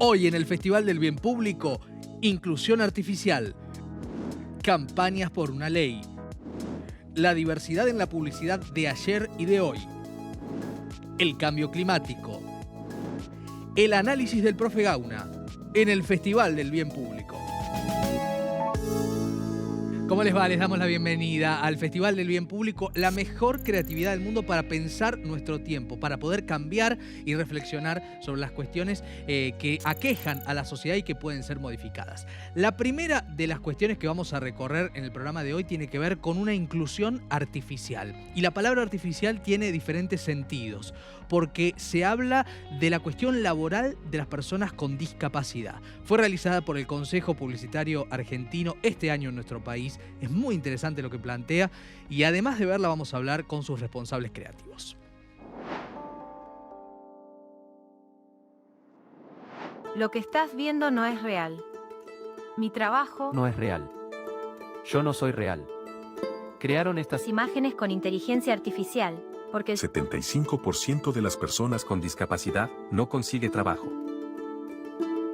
Hoy en el Festival del Bien Público, inclusión artificial, campañas por una ley, la diversidad en la publicidad de ayer y de hoy, el cambio climático, el análisis del profe Gauna en el Festival del Bien Público. ¿Cómo les va? Les damos la bienvenida al Festival del Bien Público, la mejor creatividad del mundo para pensar nuestro tiempo, para poder cambiar y reflexionar sobre las cuestiones que aquejan a la sociedad y que pueden ser modificadas. La primera de las cuestiones que vamos a recorrer en el programa de hoy tiene que ver con una inclusión artificial. Y la palabra artificial tiene diferentes sentidos, porque se habla de la cuestión laboral de las personas con discapacidad. Fue realizada por el Consejo Publicitario Argentino este año en nuestro país. Es muy interesante lo que plantea y además de verla vamos a hablar con sus responsables creativos. Lo que estás viendo no es real. Mi trabajo no es real. Yo no soy real. Crearon estas imágenes con inteligencia artificial porque el 75% de las personas con discapacidad no consigue trabajo.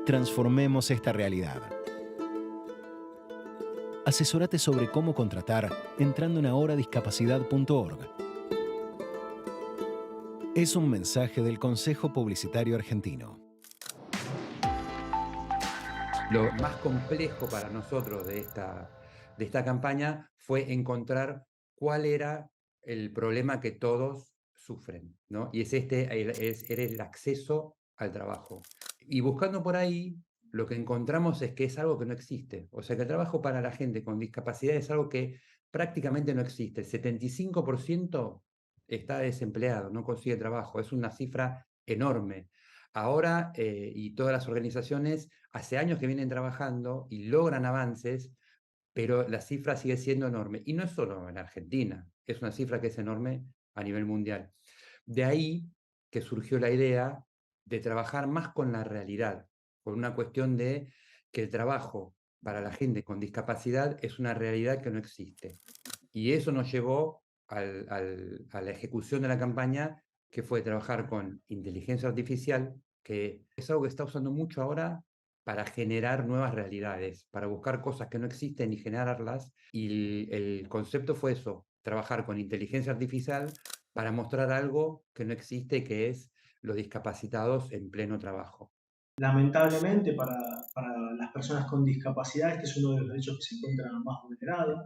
Transformemos esta realidad. Asesórate sobre cómo contratar entrando en ahoradiscapacidad.org. Es un mensaje del Consejo Publicitario Argentino. Lo más complejo para nosotros de esta campaña fue encontrar cuál era el problema que todos sufren, ¿no? Y es el acceso al trabajo. Y buscando por ahí, lo que encontramos es que es algo que no existe. O sea, que el trabajo para la gente con discapacidad es algo que prácticamente no existe. El 75% está desempleado, no consigue trabajo. Es una cifra enorme. Ahora, y todas las organizaciones hace años que vienen trabajando y logran avances, pero la cifra sigue siendo enorme. Y no es solo en Argentina, es una cifra que es enorme a nivel mundial. De ahí que surgió la idea de trabajar más con la realidad, por una cuestión de que el trabajo para la gente con discapacidad es una realidad que no existe. Y eso nos llevó a la ejecución de la campaña, que fue trabajar con inteligencia artificial, que es algo que está usando mucho ahora para generar nuevas realidades, para buscar cosas que no existen y generarlas. Y el concepto fue eso, trabajar con inteligencia artificial para mostrar algo que no existe, que es los discapacitados en pleno trabajo. Lamentablemente para las personas con discapacidad este es uno de los derechos que se encuentran más vulnerados.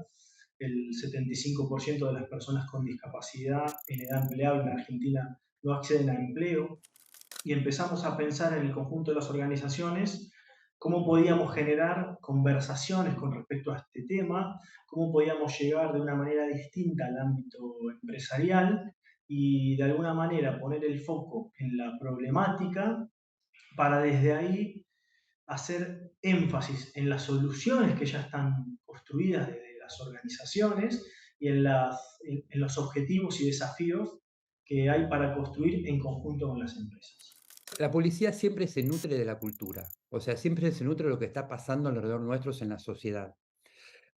El 75% de las personas con discapacidad en edad empleable en Argentina no acceden a empleo y empezamos a pensar en el conjunto de las organizaciones cómo podíamos generar conversaciones con respecto a este tema, cómo podíamos llegar de una manera distinta al ámbito empresarial y de alguna manera poner el foco en la problemática para desde ahí hacer énfasis en las soluciones que ya están construidas desde las organizaciones y en los objetivos y desafíos que hay para construir en conjunto con las empresas. La policía siempre se nutre de la cultura, o sea, siempre se nutre de lo que está pasando alrededor nuestros en la sociedad.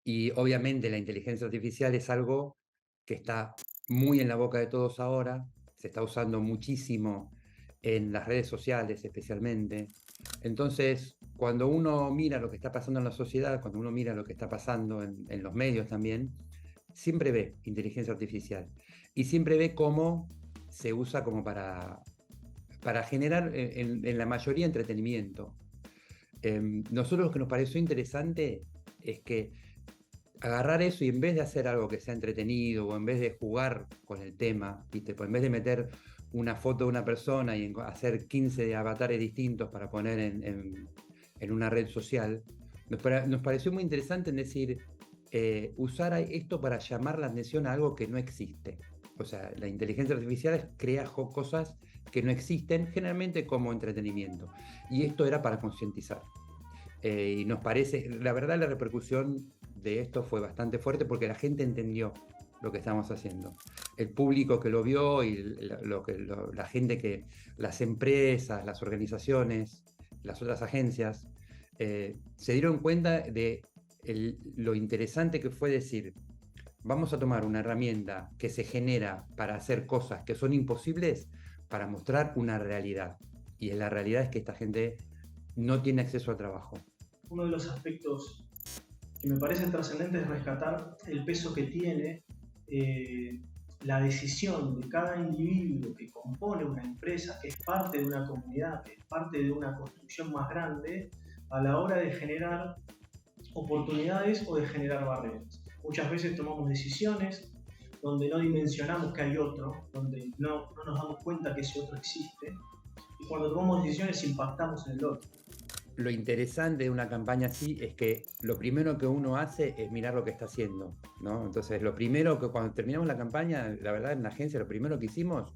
Y obviamente la inteligencia artificial es algo que está muy en la boca de todos ahora, se está usando muchísimo en las redes sociales especialmente. Entonces, cuando uno mira lo que está pasando en la sociedad, cuando uno mira lo que está pasando en los medios también, siempre ve inteligencia artificial y siempre ve cómo se usa como para generar en la mayoría entretenimiento. Nosotros lo que nos pareció interesante es que agarrar eso y en vez de hacer algo que sea entretenido o en vez de jugar con el tema, ¿viste? Pues en vez de meter una foto de una persona y hacer 15 avatares distintos para poner en una red social, nos pareció muy interesante en decir, usar esto para llamar la atención a algo que no existe. O sea, la inteligencia artificial crea cosas que no existen, generalmente como entretenimiento. Y esto era para concientizar. Y nos parece, la verdad, la repercusión de esto fue bastante fuerte porque la gente entendió lo que estamos haciendo. El público que lo vio y la gente las empresas, las organizaciones, las otras agencias, se dieron cuenta de lo interesante que fue decir, vamos a tomar una herramienta que se genera para hacer cosas que son imposibles para mostrar una realidad. Y la realidad es que esta gente no tiene acceso al trabajo. Uno de los aspectos que me parece trascendente es rescatar el peso que tiene la decisión de cada individuo que compone una empresa, que es parte de una comunidad, que es parte de una construcción más grande, a la hora de generar oportunidades o de generar barreras. Muchas veces tomamos decisiones donde no dimensionamos que hay otro, donde no nos damos cuenta que ese otro existe, y cuando tomamos decisiones impactamos en el otro. Lo interesante de una campaña así es que lo primero que uno hace es mirar lo que está haciendo, ¿no? Entonces, lo primero que cuando terminamos la campaña, la verdad en la agencia lo primero que hicimos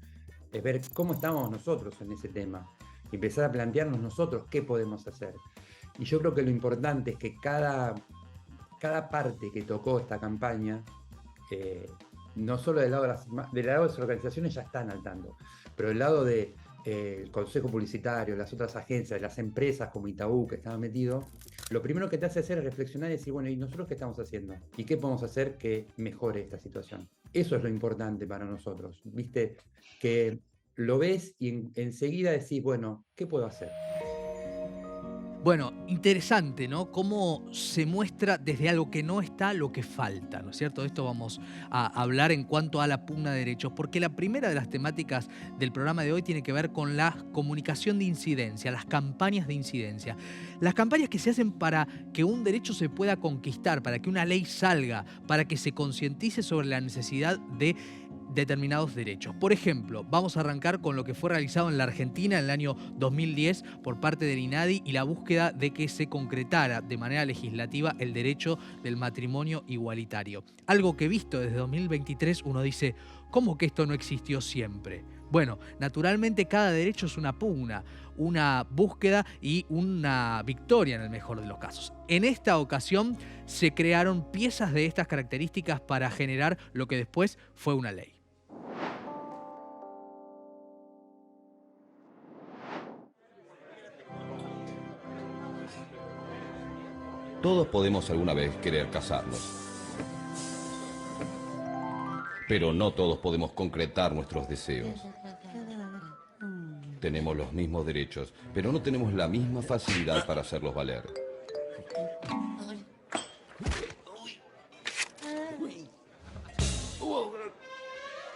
es ver cómo estamos nosotros en ese tema y empezar a plantearnos nosotros qué podemos hacer. Y yo creo que lo importante es que cada parte que tocó esta campaña, no solo del lado de las organizaciones ya están al tanto, pero del lado de el consejo publicitario, las otras agencias, las empresas como Itaú que estaban metidos, lo primero que te hace hacer es reflexionar y decir, bueno, ¿y nosotros qué estamos haciendo? ¿Y qué podemos hacer que mejore esta situación? Eso es lo importante para nosotros, ¿viste? Que lo ves y enseguida decís, bueno, ¿qué puedo hacer? Bueno, interesante, ¿no? Cómo se muestra desde algo que no está lo que falta, ¿no es cierto? De esto vamos a hablar en cuanto a la pugna de derechos, porque la primera de las temáticas del programa de hoy tiene que ver con la comunicación de incidencia, las campañas de incidencia. Las campañas que se hacen para que un derecho se pueda conquistar, para que una ley salga, para que se concientice sobre la necesidad de determinados derechos. Por ejemplo, vamos a arrancar con lo que fue realizado en la Argentina en el año 2010 por parte del INADI y la búsqueda de que se concretara de manera legislativa el derecho del matrimonio igualitario. Algo que visto desde 2023 uno dice, ¿cómo que esto no existió siempre? Bueno, naturalmente cada derecho es una pugna, una búsqueda y una victoria en el mejor de los casos. En esta ocasión se crearon piezas de estas características para generar lo que después fue una ley. Todos podemos alguna vez querer casarnos. Pero no todos podemos concretar nuestros deseos. Tenemos los mismos derechos, pero no tenemos la misma facilidad para hacerlos valer.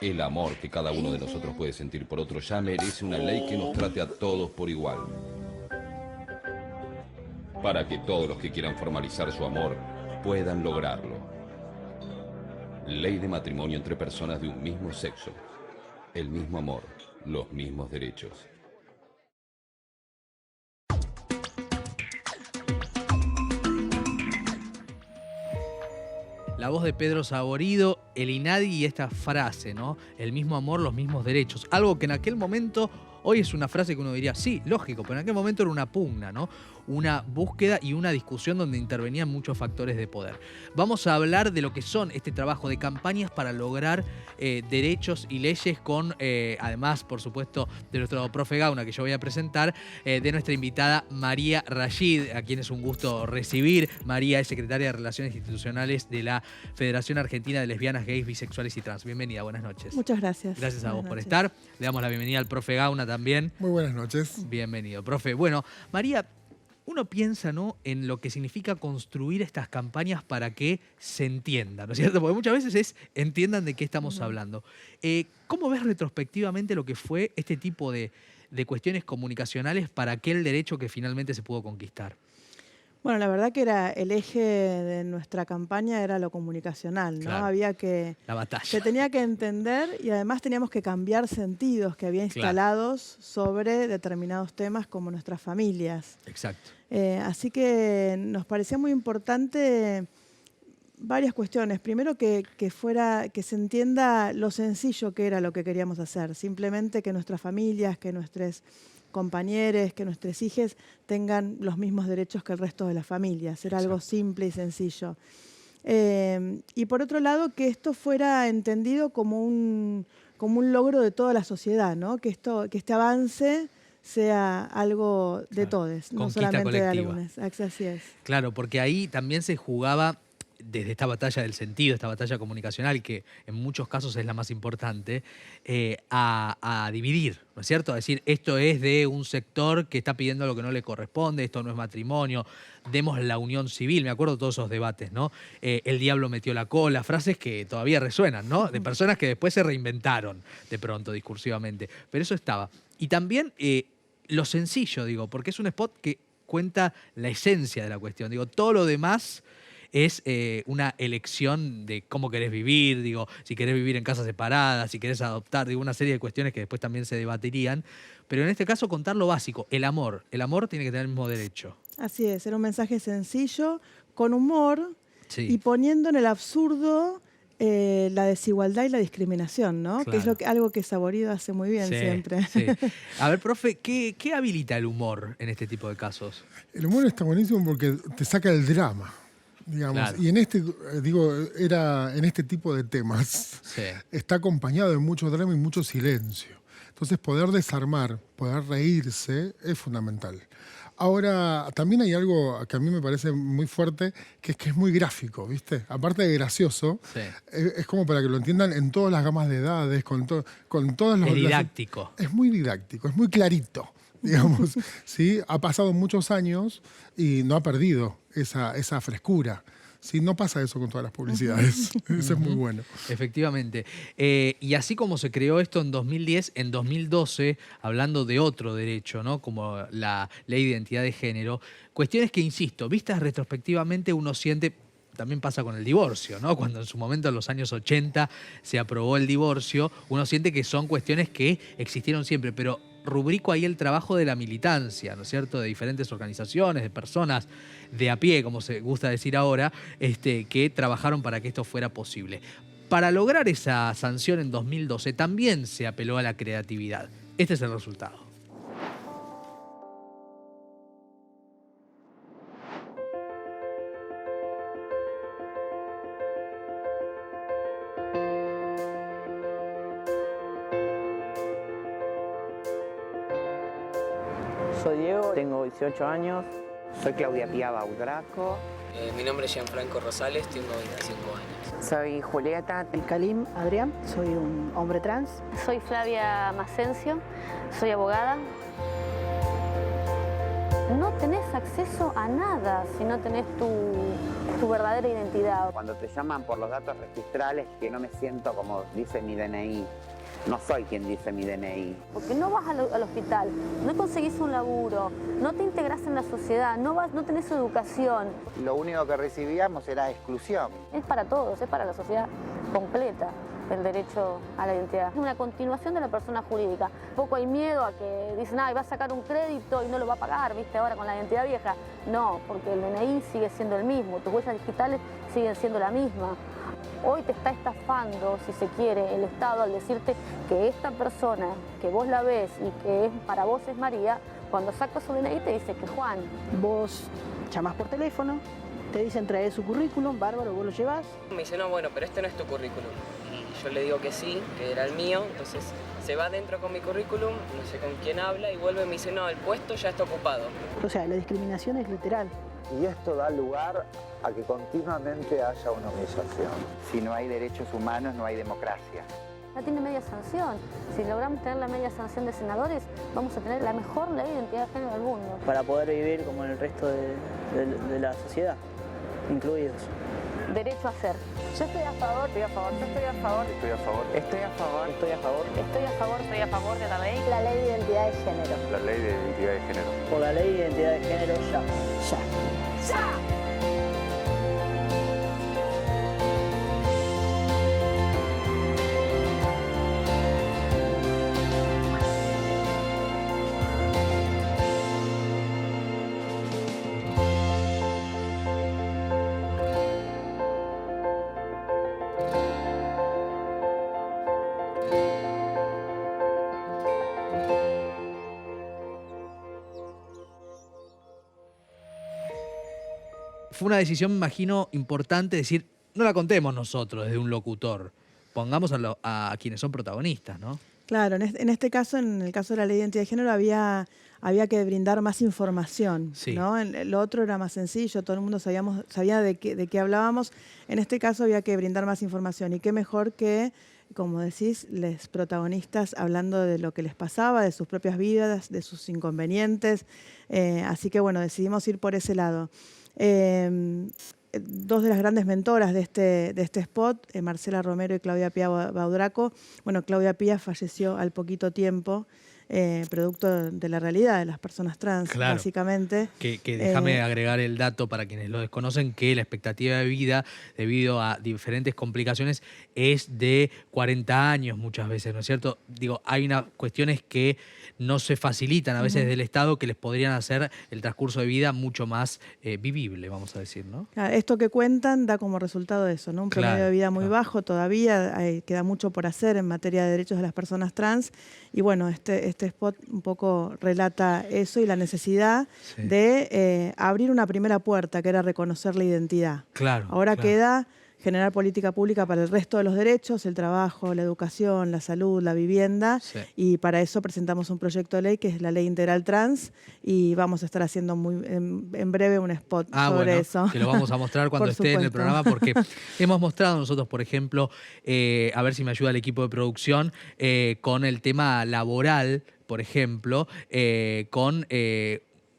El amor que cada uno de nosotros puede sentir por otro ya merece una ley que nos trate a todos por igual. Para que todos los que quieran formalizar su amor puedan lograrlo. Ley de matrimonio entre personas de un mismo sexo. El mismo amor, los mismos derechos. La voz de Pedro Saborido, el INADI y esta frase, ¿no? El mismo amor, los mismos derechos. Algo que en aquel momento, hoy es una frase que uno diría, sí, lógico, pero en aquel momento era una pugna, ¿no? Una búsqueda y una discusión donde intervenían muchos factores de poder. Vamos a hablar de lo que son este trabajo de campañas para lograr derechos y leyes con, además, por supuesto, de nuestro profe Gauna, que yo voy a presentar, de nuestra invitada María Rashid, a quien es un gusto recibir. María es secretaria de Relaciones Institucionales de la Federación Argentina de Lesbianas, Gays, Bisexuales y Trans. Bienvenida, buenas noches. Muchas gracias. Gracias a vos Buenas por noches. estar. Le damos la bienvenida al profe Gauna también. Muy buenas noches. Bienvenido, profe. Bueno, María, uno piensa, ¿no?, en lo que significa construir estas campañas para que se entiendan, ¿no es cierto? Porque muchas veces entiendan de qué estamos hablando. ¿Cómo ves retrospectivamente lo que fue este tipo de cuestiones comunicacionales para aquel derecho que finalmente se pudo conquistar? Bueno, la verdad que era el eje de nuestra campaña era lo comunicacional, ¿no? Claro. Había que... La batalla. Se tenía que entender y además teníamos que cambiar sentidos que había instalados sobre determinados temas como nuestras familias. Exacto. Así que nos parecía muy importante varias cuestiones. Primero que se entienda lo sencillo que era lo que queríamos hacer. Simplemente que nuestras familias, que nuestros compañeros, que nuestros hijos tengan los mismos derechos que el resto de las familias. Era algo simple y sencillo. Y por otro lado, que esto fuera entendido como un logro de toda la sociedad, ¿no? Que este avance sea algo de todos, no Conquista solamente colectiva. de algunos. Así es. Claro, porque ahí también se jugaba desde esta batalla del sentido, esta batalla comunicacional, que en muchos casos es la más importante, a dividir, ¿no es cierto? A decir, esto es de un sector que está pidiendo lo que no le corresponde, esto no es matrimonio, demos la unión civil. Me acuerdo de todos esos debates, ¿no? El diablo metió la cola, frases que todavía resuenan, ¿no? De personas que después se reinventaron de pronto, discursivamente. Pero eso estaba. Y también lo sencillo, digo, porque es un spot que cuenta la esencia de la cuestión. Digo, todo lo demás es una elección de cómo querés vivir, digo, si querés vivir en casas separadas, si querés adoptar, digo, una serie de cuestiones que después también se debatirían. Pero en este caso contar lo básico, el amor. El amor tiene que tener el mismo derecho. Así es, era un mensaje sencillo, con humor Sí. y poniendo en el absurdo la desigualdad y la discriminación, ¿no? Que es algo que Saborido hace muy bien siempre. Sí. A ver, profe, ¿qué habilita el humor en este tipo de casos? El humor está buenísimo porque te saca el drama, digamos. Claro. Y en en este tipo de temas está acompañado de mucho drama y mucho silencio. Entonces poder desarmar, poder reírse es fundamental. Ahora, también hay algo que a mí me parece muy fuerte, que es muy gráfico, ¿viste? Aparte de gracioso, es como para que lo entiendan en todas las gamas de edades, con todas las... Es didáctico. Es muy didáctico, es muy clarito, digamos. ¿Sí? Ha pasado muchos años y no ha perdido esa frescura. Sí, no pasa eso con todas las publicidades. Eso es muy bueno. Efectivamente. Y así como se creó esto en 2010, en 2012, hablando de otro derecho, ¿no? Como la ley de identidad de género, cuestiones que, insisto, vistas retrospectivamente uno siente... También pasa con el divorcio, ¿no? Cuando en su momento, en los años 80, se aprobó el divorcio, uno siente que son cuestiones que existieron siempre, pero rubrico ahí el trabajo de la militancia, ¿no es cierto?, de diferentes organizaciones, de personas de a pie, como se gusta decir ahora, que trabajaron para que esto fuera posible. Para lograr esa sanción en 2012 también se apeló a la creatividad. Este es el resultado. Soy Diego, tengo 18 años. Soy Claudia Pía Baudraco. Mi nombre es Gianfranco Rosales, tengo 25 años. Soy Julieta. Kalim Adrián, soy un hombre trans. Soy Flavia Macencio, soy abogada. No tenés acceso a nada si no tenés tu verdadera identidad. Cuando te llaman por los datos registrales, que no me siento como dice mi DNI. No soy quien dice mi DNI. Porque no vas al hospital, no conseguís un laburo, no te integrás en la sociedad, no tenés educación. Lo único que recibíamos era exclusión. Es para todos, es para la sociedad completa el derecho a la identidad. Es una continuación de la persona jurídica. Un poco hay miedo a que dicen, va a sacar un crédito y no lo va a pagar, ¿viste? Ahora con la identidad vieja. No, porque el DNI sigue siendo el mismo, tus huellas digitales siguen siendo la misma. Hoy te está estafando, si se quiere, el Estado al decirte que esta persona, que vos la ves y que para vos es María, cuando sacas su DNI te dice que es Juan. Vos llamás por teléfono, te dicen traer su currículum, bárbaro, vos lo llevás. Me dice, no, bueno, pero este no es tu currículum. Y yo le digo que sí, que era el mío, entonces se va adentro con mi currículum, no sé con quién habla, y vuelve y me dice, no, el puesto ya está ocupado. O sea, la discriminación es literal. Y esto da lugar a que continuamente haya una humillación. Si no hay derechos humanos, no hay democracia. No tiene media sanción. Si logramos tener la media sanción de senadores, vamos a tener la mejor ley de identidad de género del mundo. Para poder vivir como en el resto de la sociedad, incluidos. Derecho a ser. Yo estoy a favor, estoy a favor, yo estoy a favor. Estoy a favor. Estoy a favor. Estoy a favor. Estoy a favor, estoy a favor de la ley. La ley de identidad de género. La ley de identidad de género. Por la ley de identidad de género, ya. Ya. ¡Ya! Fue una decisión, me imagino, importante decir, no la contemos nosotros desde un locutor, pongamos a quienes son protagonistas, ¿no? Claro, en este caso, en el caso de la ley de identidad de género, había que brindar más información, Sí. ¿no? Lo otro era más sencillo, todo el mundo sabía de qué hablábamos. En este caso había que brindar más información. Y qué mejor que, como decís, los protagonistas hablando de lo que les pasaba, de sus propias vidas, de sus inconvenientes. Así que bueno, decidimos ir por ese lado. Dos de las grandes mentoras de este spot, Marcela Romero y Claudia Pía Baudraco. Bueno, Claudia Pía falleció al poquito tiempo, producto de la realidad de las personas trans, Claro. básicamente. Que déjame agregar el dato para quienes lo desconocen, que la expectativa de vida, debido a diferentes complicaciones, es de 40 años muchas veces, ¿no es cierto? Digo, hay unas cuestiones que no se facilitan a veces del Estado que les podrían hacer el transcurso de vida mucho más vivible, vamos a decir, ¿no? Claro, esto que cuentan da como resultado eso, ¿no? Un promedio de vida muy bajo todavía, queda mucho por hacer en materia de derechos de las personas trans. Y bueno, este spot un poco relata eso y la necesidad de abrir una primera puerta, que era reconocer la identidad. Claro. Ahora queda generar política pública para el resto de los derechos, el trabajo, la educación, la salud, la vivienda, y para eso presentamos un proyecto de ley que es la Ley Integral Trans, y vamos a estar haciendo en breve un spot sobre eso. Que lo vamos a mostrar cuando esté en el programa, porque hemos mostrado nosotros, por ejemplo, a ver si me ayuda el equipo de producción, con el tema laboral, por ejemplo, con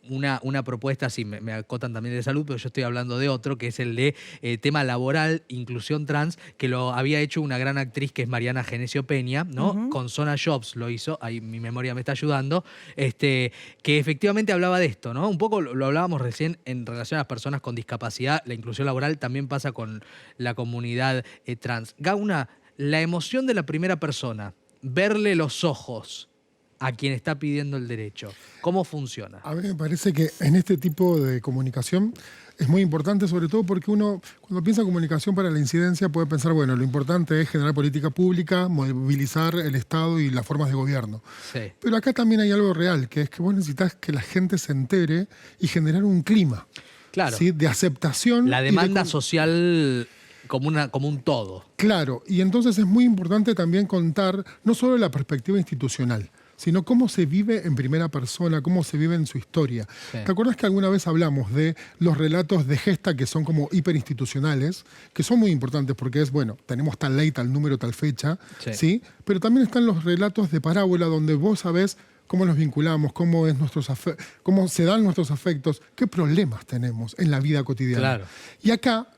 una propuesta, sí, me acotan también de salud, pero yo estoy hablando de otro, que es el de tema laboral, inclusión trans, que lo había hecho una gran actriz que es Mariana Genesio Peña, ¿no? Con Zona Jobs lo hizo, ahí mi memoria me está ayudando, que efectivamente hablaba de esto, ¿no? Un poco lo hablábamos recién en relación a las personas con discapacidad, la inclusión laboral también pasa con la comunidad trans. Gauna, la emoción de la primera persona, verle los ojos a quien está pidiendo el derecho. ¿Cómo funciona? A mí me parece que en este tipo de comunicación es muy importante, sobre todo porque uno, cuando piensa en comunicación para la incidencia, puede pensar, bueno, lo importante es generar política pública, movilizar el Estado y las formas de gobierno. Sí. Pero acá también hay algo real, que es que vos necesitas que la gente se entere y generar un clima, claro, ¿sí?, de aceptación. La demanda social como un todo. Claro, y entonces es muy importante también contar no solo la perspectiva institucional, sino cómo se vive en primera persona, cómo se vive en su historia. Sí. ¿Te acuerdas que alguna vez hablamos de los relatos de gesta que son como hiperinstitucionales, que son muy importantes porque es, bueno, tenemos tal ley, tal número, tal fecha, ¿sí? Pero también están los relatos de parábola donde vos sabés cómo nos vinculamos, cómo se dan nuestros afectos, qué problemas tenemos en la vida cotidiana. Claro. Y acá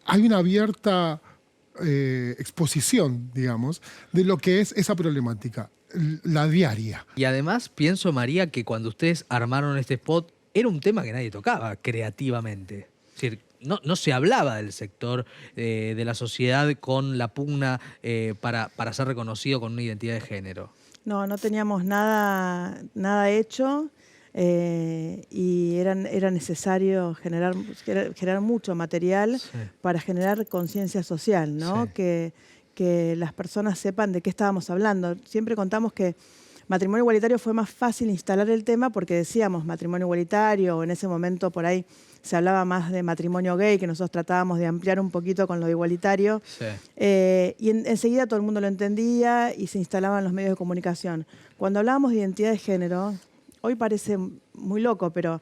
hay una abierta exposición, digamos, de lo que es esa problemática, la diaria. Y además pienso, María, que cuando ustedes armaron este spot, era un tema que nadie tocaba creativamente. Es decir, no se hablaba del sector de la sociedad con la pugna para ser reconocido con una identidad de género. No teníamos nada hecho. Y era necesario generar mucho material para generar conciencia social, ¿no? Que las personas sepan de qué estábamos hablando. Siempre contamos que matrimonio igualitario fue más fácil instalar el tema porque decíamos matrimonio igualitario, o en ese momento por ahí se hablaba más de matrimonio gay, que nosotros tratábamos de ampliar un poquito con lo de igualitario. Y enseguida todo el mundo lo entendía y se instalaban los medios de comunicación. Cuando hablábamos de identidad de género, hoy parece muy loco, pero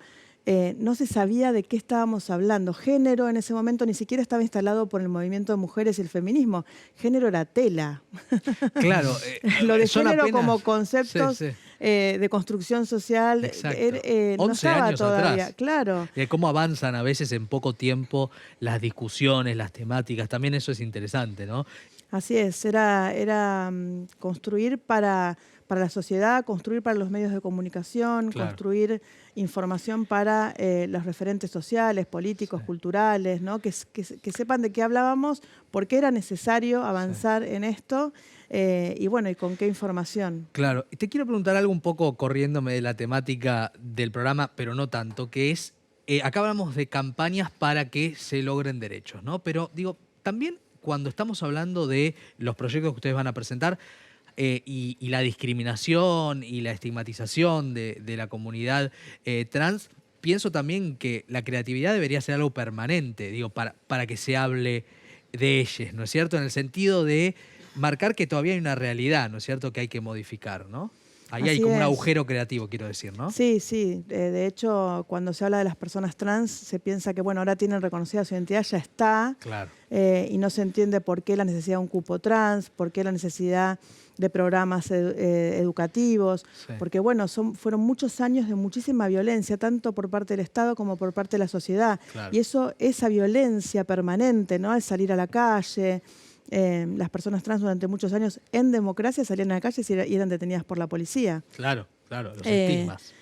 no se sabía de qué estábamos hablando. Género en ese momento ni siquiera estaba instalado por el movimiento de mujeres y el feminismo. Género era tela. Claro. Lo de género como conceptos de construcción social no estaba años todavía. Atrás. Claro. Cómo avanzan a veces en poco tiempo las discusiones, las temáticas. También eso es interesante, ¿no? Así es. Era construir para la sociedad, construir para los medios de comunicación, construir información para los referentes sociales, políticos, culturales, ¿no? Que sepan de qué hablábamos, por qué era necesario avanzar en esto y bueno, y con qué información. Claro. Te quiero preguntar algo un poco corriéndome de la temática del programa, pero no tanto, que es, acá hablamos de campañas para que se logren derechos, ¿no? Pero digo, también cuando estamos hablando de los proyectos que ustedes van a presentar, y la discriminación y la estigmatización de la comunidad trans, pienso también que la creatividad debería ser algo permanente, digo, para que se hable de ellas, ¿no es cierto? En el sentido de marcar que todavía hay una realidad, ¿no es cierto?, que hay que modificar, ¿no? Ahí hay Así como un es. agujero creativo, quiero decir, ¿no? Sí, sí. De hecho, cuando se habla de las personas trans, se piensa que, bueno, ahora tienen reconocida su identidad, ya está. Claro. Y no se entiende por qué la necesidad de un cupo trans, por qué la necesidad de programas educativos. Sí. Porque, bueno, fueron muchos años de muchísima violencia, tanto por parte del Estado como por parte de la sociedad. Claro. Y esa violencia permanente, ¿no? Al salir a la calle. Las personas trans durante muchos años en democracia salían a la calle y eran detenidas por la policía. Claro, los estigmas.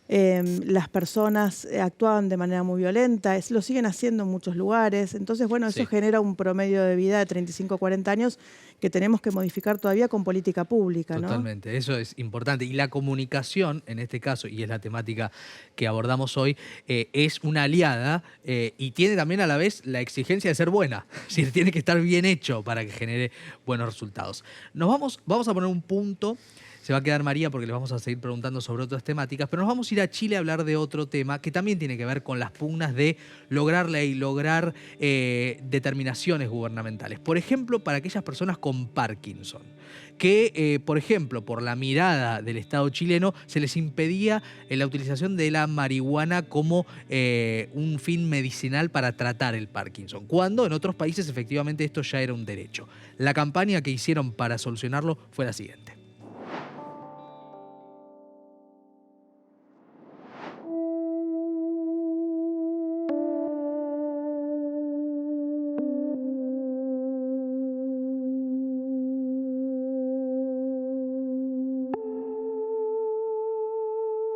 Las personas actuaban de manera muy violenta, lo siguen haciendo en muchos lugares. Entonces, bueno, eso genera un promedio de vida de 35 a 40 años que tenemos que modificar todavía con política pública, ¿no? Totalmente, eso es importante. Y la comunicación, en este caso, y es la temática que abordamos hoy, es una aliada y tiene también a la vez la exigencia de ser buena. Es decir, tiene que estar bien hecho para que genere buenos resultados. Vamos a poner un punto. Se va a quedar María porque le vamos a seguir preguntando sobre otras temáticas, pero nos vamos a ir a Chile a hablar de otro tema que también tiene que ver con las pugnas de lograr ley, lograr determinaciones gubernamentales. Por ejemplo, para aquellas personas con Parkinson, que, por ejemplo, por la mirada del Estado chileno, se les impedía la utilización de la marihuana como un fin medicinal para tratar el Parkinson, cuando en otros países efectivamente esto ya era un derecho. La campaña que hicieron para solucionarlo fue la siguiente.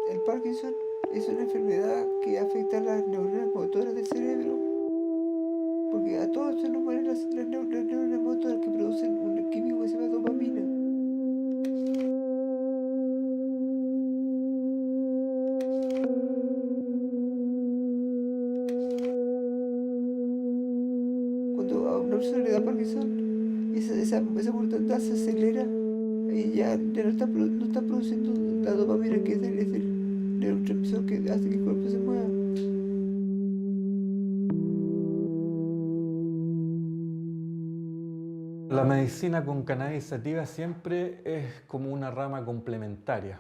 El Parkinson es una enfermedad que afecta a las neuronas motoras del cerebro, porque a todos se nos mueren las neuronas motoras que producen un químico que se llama dopamina. Cuando a una persona le da Parkinson, esa mortandad se acelera y ya no está produciendo la dopamina, que es el neurotransmisor que hace que el cuerpo se mueva. La medicina con cannabis sativa siempre es como una rama complementaria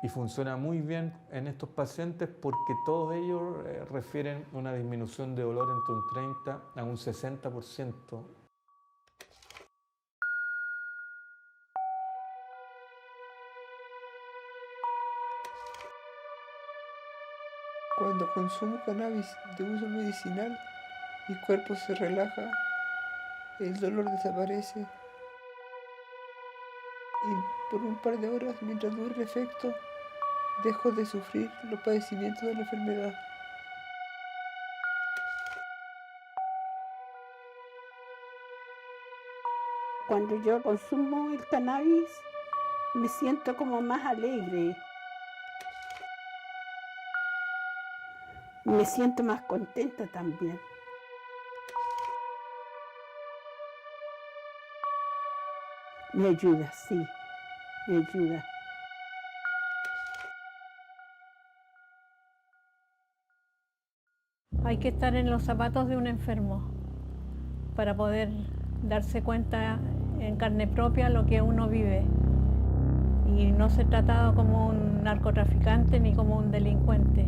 y funciona muy bien en estos pacientes porque todos ellos refieren una disminución de dolor entre un 30 a un 60%. Cuando consumo cannabis de uso medicinal, mi cuerpo se relaja, el dolor desaparece y por un par de horas, mientras dure el efecto, dejo de sufrir los padecimientos de la enfermedad. Cuando yo consumo el cannabis, me siento como más alegre. Me siento más contenta también. Me ayuda, sí, me ayuda. Hay que estar en los zapatos de un enfermo para poder darse cuenta en carne propia lo que uno vive y no ser tratado como un narcotraficante ni como un delincuente.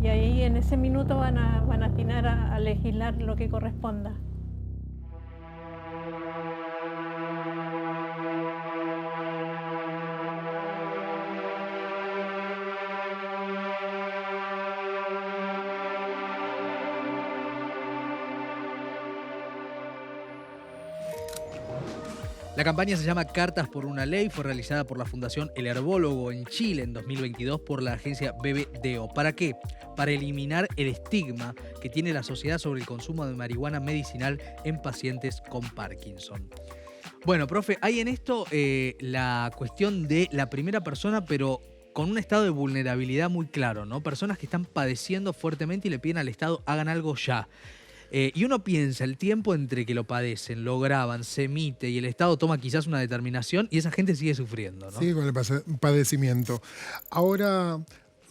Y ahí en ese minuto van a atinar a legislar lo que corresponda. La campaña se llama Cartas por una Ley, fue realizada por la Fundación El Herbólogo en Chile en 2022 por la agencia BBDO. ¿Para qué? Para eliminar el estigma que tiene la sociedad sobre el consumo de marihuana medicinal en pacientes con Parkinson. Bueno, profe, hay en esto la cuestión de la primera persona, pero con un estado de vulnerabilidad muy claro, ¿no? Personas que están padeciendo fuertemente y le piden al Estado hagan algo ya. Y uno piensa el tiempo entre que lo padecen, lo graban, se emite y el Estado toma quizás una determinación y esa gente sigue sufriendo, ¿no? Sí, con el padecimiento. Ahora,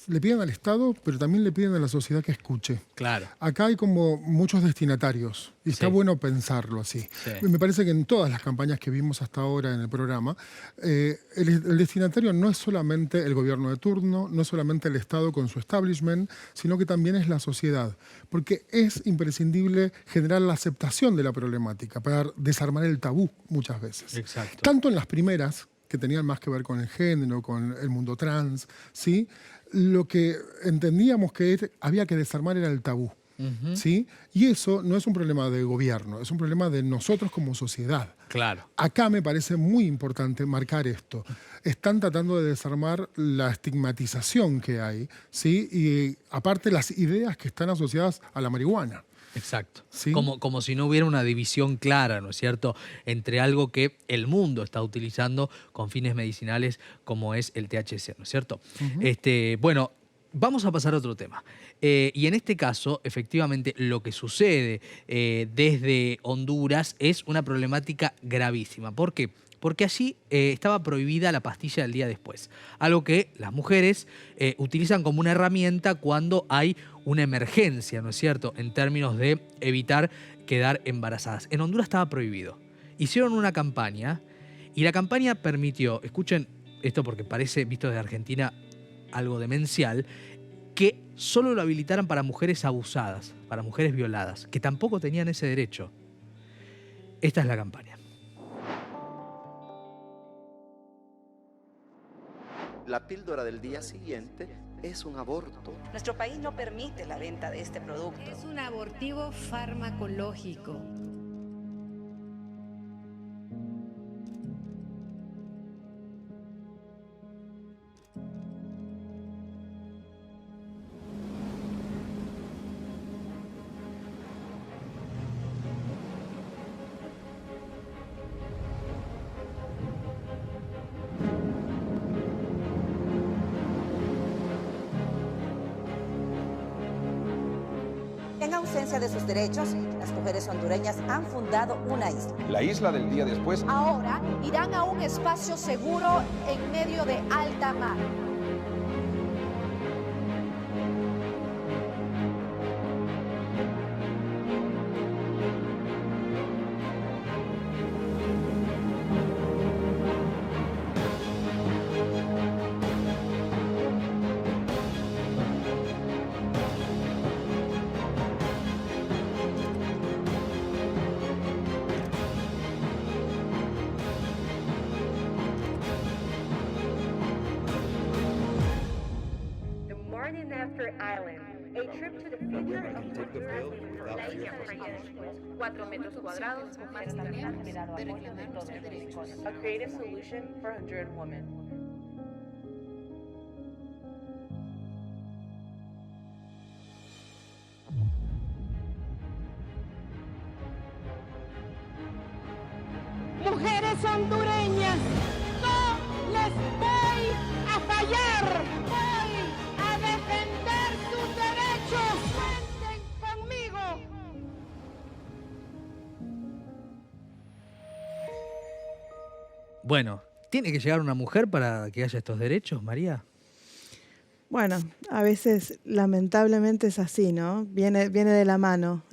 le piden al Estado, pero también le piden a la sociedad que escuche. Claro. Acá hay como muchos destinatarios y está bueno pensarlo así. Sí. Me parece que en todas las campañas que vimos hasta ahora en el programa, el destinatario no es solamente el gobierno de turno, no es solamente el Estado con su establishment, sino que también es la sociedad. Porque es imprescindible generar la aceptación de la problemática para desarmar el tabú muchas veces. Exacto. Tanto en las primeras, que tenían más que ver con el género, con el mundo trans, ¿sí? Lo que entendíamos que había que desarmar era el tabú. ¿Sí? Y eso no es un problema de gobierno, es un problema de nosotros como sociedad. Claro. Acá me parece muy importante marcar esto. Están tratando de desarmar la estigmatización que hay, ¿sí? Y aparte las ideas que están asociadas a la marihuana. Exacto. ¿Sí? Como si no hubiera una división clara, ¿no es cierto?, entre algo que el mundo está utilizando con fines medicinales como es el THC, ¿no es cierto? Bueno, vamos a pasar a otro tema. Y en este caso, efectivamente, lo que sucede desde Honduras es una problemática gravísima. ¿Por qué? Porque allí estaba prohibida la pastilla del día después, algo que las mujeres utilizan como una herramienta cuando hay una emergencia, ¿no es cierto?, en términos de evitar quedar embarazadas. En Honduras estaba prohibido. Hicieron una campaña y la campaña permitió, escuchen esto porque parece, visto desde Argentina, algo demencial, que solo lo habilitaran para mujeres abusadas, para mujeres violadas, que tampoco tenían ese derecho. Esta es la campaña. La píldora del día siguiente es un aborto. Nuestro país no permite la venta de este producto. Es un abortivo farmacológico. En ausencia de sus derechos, las mujeres hondureñas han fundado una isla. La isla del día después. Ahora irán a un espacio seguro en medio de alta mar. Island, a trip to the future of Honduras. 4 metros cuadrados, mujeres han generado apoyo de todos los rincones. A creative solution for Honduran women. Mujeres hondureñas, no les voy a fallar. Voy a defender sus derechos. Cuenten conmigo. Bueno, ¿tiene que llegar una mujer para que haya estos derechos, María? Bueno, a veces lamentablemente es así, ¿no? Viene de la mano.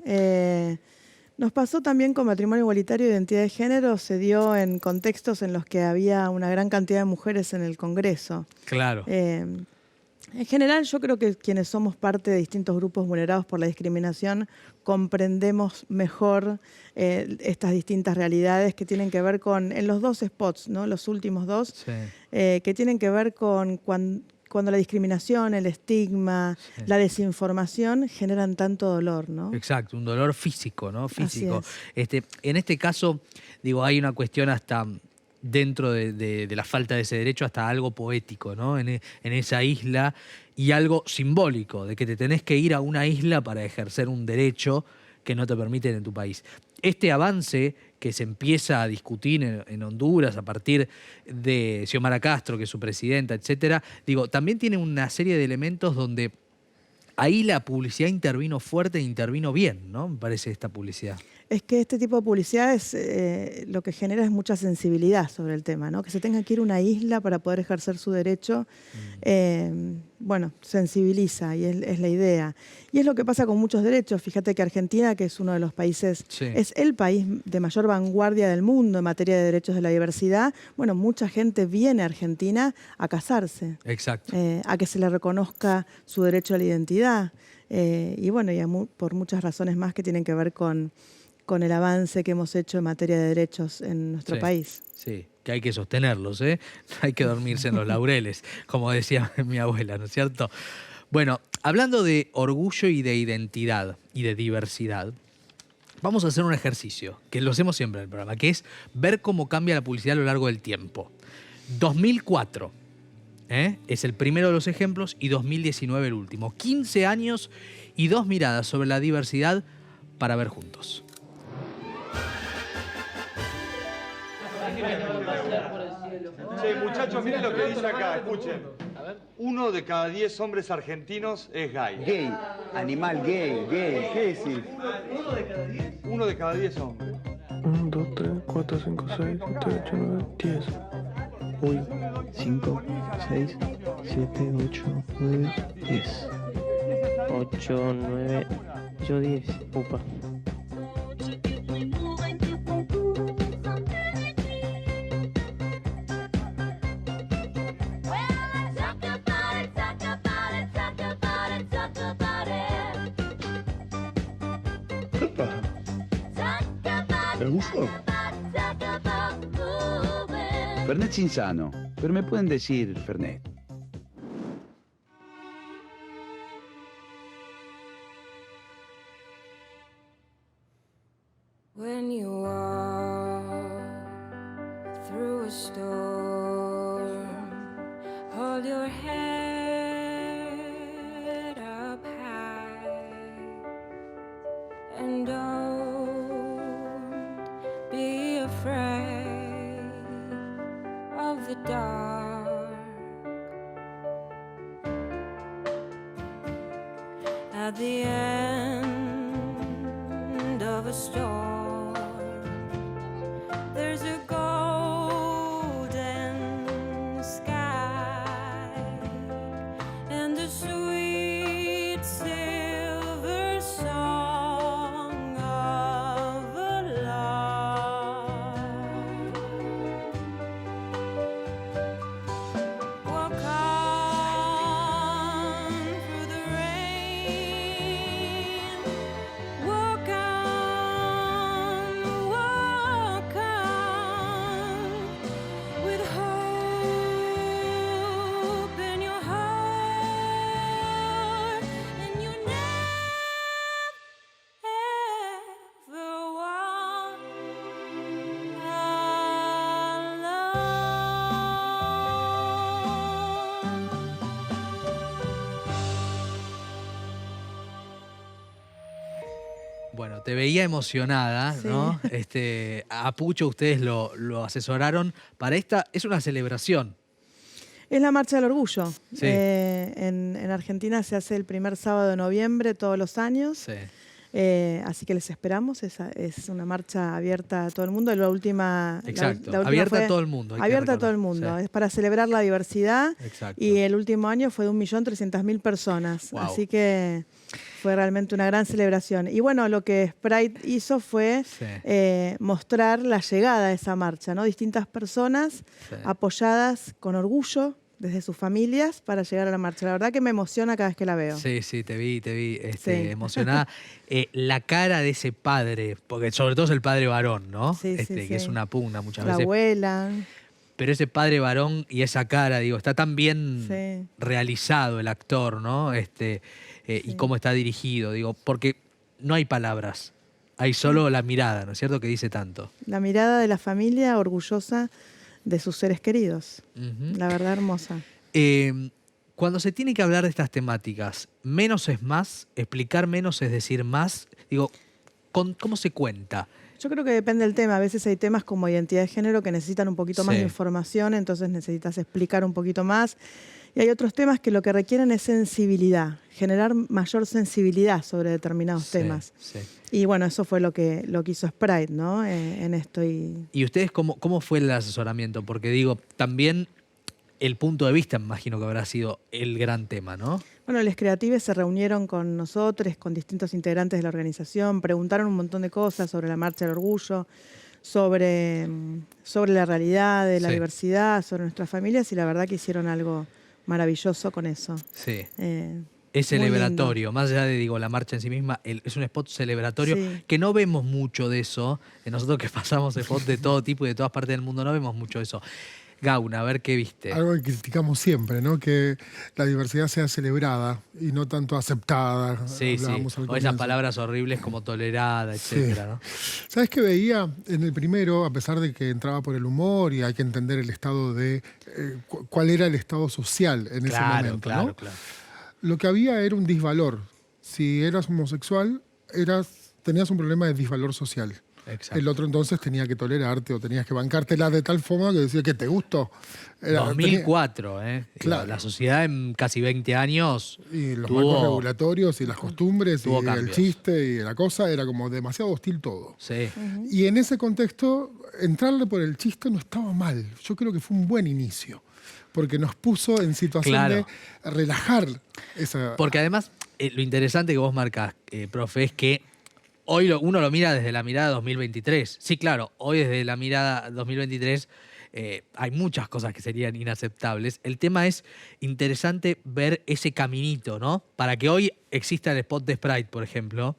Nos pasó también con matrimonio igualitario y identidad de género, se dio en contextos en los que había una gran cantidad de mujeres en el Congreso. Claro. En general, yo creo que quienes somos parte de distintos grupos vulnerados por la discriminación comprendemos mejor estas distintas realidades que tienen que ver con, en los dos spots, ¿no? Los últimos dos, Sí. Que tienen que ver con cuando la discriminación, el estigma, Sí. la desinformación generan tanto dolor, ¿no? Exacto, un dolor físico, ¿no? Físico. Así En este caso, digo, hay una cuestión hasta dentro de la falta de ese derecho, hasta algo poético, ¿no? En esa isla, y algo simbólico, de que te tenés que ir a una isla para ejercer un derecho que no te permiten en tu país. Este avance que se empieza a discutir en Honduras a partir de Xiomara Castro, que es su presidenta, etcétera, digo, también tiene una serie de elementos donde ahí la publicidad intervino fuerte e intervino bien, ¿no? Me parece esta publicidad. Es que este tipo de publicidad lo que genera es mucha sensibilidad sobre el tema, ¿no? Que se tenga que ir a una isla para poder ejercer su derecho. bueno, sensibiliza y es la idea. Y es lo que pasa con muchos derechos. Fíjate que Argentina, que es uno de los países, es el país de mayor vanguardia del mundo en materia de derechos de la diversidad. Bueno, mucha gente viene a Argentina a casarse. Exacto. A que se le reconozca su derecho a la identidad. Y bueno, por muchas razones más que tienen que ver con el avance que hemos hecho en materia de derechos en nuestro país. Sí, que hay que sostenerlos, ¿eh? No hay que dormirse en los laureles, como decía mi abuela, ¿no es cierto? Bueno, hablando de orgullo y de identidad y de diversidad, vamos a hacer un ejercicio, que lo hacemos siempre en el programa, que es ver cómo cambia la publicidad a lo largo del tiempo. 2004 es el primero de los ejemplos y 2019 el último. 15 años y 2 miradas sobre la diversidad para ver juntos. Che, muchachos, miren lo que dice acá, escuchen. 1 de cada 10 hombres argentinos es gay. Gay, animal gay, ¿qué decís? 1 de cada 10. 1 de cada 10 hombres. 1, 2, 3, 4, 5, 6, 7, 8, 9, 10. Uy, 5, 6, 7, 8, 9, 10. 8, 9, yo 10. Upa. ¿Te gustó? Fernet Cinzano, pero me pueden decir Fernet. When you walk through a storm, hold your head up high and don't be afraid of the dark. At the end of a storm, there's a golden sky and a sweet silver song of a love. Walk on through the rain, walk on with hope in your heart, and you never walk Bueno, te veía emocionada, ¿no? A Pucho ustedes lo asesoraron para esta, es una celebración. Es la Marcha del Orgullo. Sí. En Argentina se hace el primer sábado de noviembre todos los años. Sí. Así que les esperamos. Es una marcha abierta a todo el mundo. La última, exacto, la última abierta fue a todo el mundo. Abierta a todo el mundo. Sí. Es para celebrar la diversidad. Exacto. Y el último año fue de 1.300.000 personas. Wow. Así que fue realmente una gran celebración. Y bueno, lo que Sprite hizo fue mostrar la llegada de esa marcha, ¿no? Distintas personas apoyadas con orgullo desde sus familias para llegar a la marcha. La verdad que me emociona cada vez que la veo. Sí, sí, te vi emocionada. La cara de ese padre, porque sobre todo es el padre varón, ¿no? Sí, que es una pugna muchas la veces. La abuela. Pero ese padre varón y esa cara, digo, está tan bien realizado el actor, ¿no? Y cómo está dirigido, digo, porque no hay palabras, hay solo la mirada, ¿no es cierto?, que dice tanto. La mirada de la familia orgullosa de sus seres queridos. La verdad, hermosa. Cuando se tiene que hablar de estas temáticas, menos es más, explicar menos es decir más, digo, ¿cómo se cuenta? Yo creo que depende del tema. A veces hay temas como identidad de género que necesitan un poquito más de información, entonces necesitas explicar un poquito más. Y hay otros temas que lo que requieren es sensibilidad, generar mayor sensibilidad sobre determinados temas. Sí. Y bueno, eso fue lo que hizo Sprite, ¿no? En esto. ¿Y ustedes cómo fue el asesoramiento? Porque digo, también el punto de vista, me imagino que habrá sido el gran tema, ¿no? Bueno, los creativos se reunieron con nosotros, con distintos integrantes de la organización, preguntaron un montón de cosas sobre la Marcha del Orgullo, sobre la realidad de la diversidad, sobre nuestras familias, y la verdad que hicieron algo maravilloso con eso. Sí. Es celebratorio, más allá de la marcha en sí misma, es un spot celebratorio que no vemos mucho de eso. Nosotros que pasamos spots de todo tipo y de todas partes del mundo no vemos mucho de eso. Gauna, a ver qué viste. Algo que criticamos siempre, ¿no? Que la diversidad sea celebrada y no tanto aceptada. Sí, o esas palabras horribles como tolerada, etcétera, ¿no? ¿Sabes qué veía en el primero, a pesar de que entraba por el humor y hay que entender el estado de cuál era el estado social en ese momento, claro. Lo que había era un disvalor. Si eras homosexual, tenías un problema de disvalor social. Exacto. El otro entonces tenía que tolerarte o tenías que bancártela de tal forma que decía que te gustó. 2004, Claro. La sociedad en casi 20 años y los marcos regulatorios y las costumbres y cambios. el chiste y la cosa era como demasiado hostil todo. Sí. Y en ese contexto, entrarle por el chiste no estaba mal. Yo creo que fue un buen inicio. Porque nos puso en situación de relajar esa... Porque además, lo interesante que vos marcás, profe, es que hoy uno lo mira desde la mirada 2023. Sí, claro, hoy desde la mirada 2023 hay muchas cosas que serían inaceptables. El tema es interesante ver ese caminito, ¿no? Para que hoy exista el spot de Sprite, por ejemplo,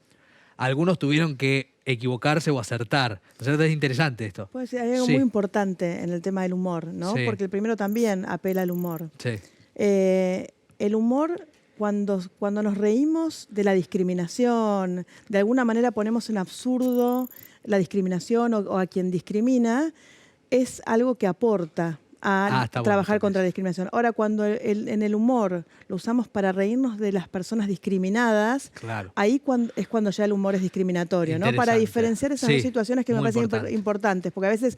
algunos tuvieron que equivocarse o acertar. Es interesante esto. Pues hay algo muy importante en el tema del humor, ¿no? Sí. Porque el primero también apela al humor. Sí. El humor, cuando nos reímos de la discriminación, de alguna manera ponemos en absurdo la discriminación o a quien discrimina, es algo que aporta a trabajar contra la discriminación. Ahora, cuando en el humor lo usamos para reírnos de las personas discriminadas, ahí es cuando ya el humor es discriminatorio, ¿no? Para diferenciar esas dos situaciones que me parecen importantes, porque a veces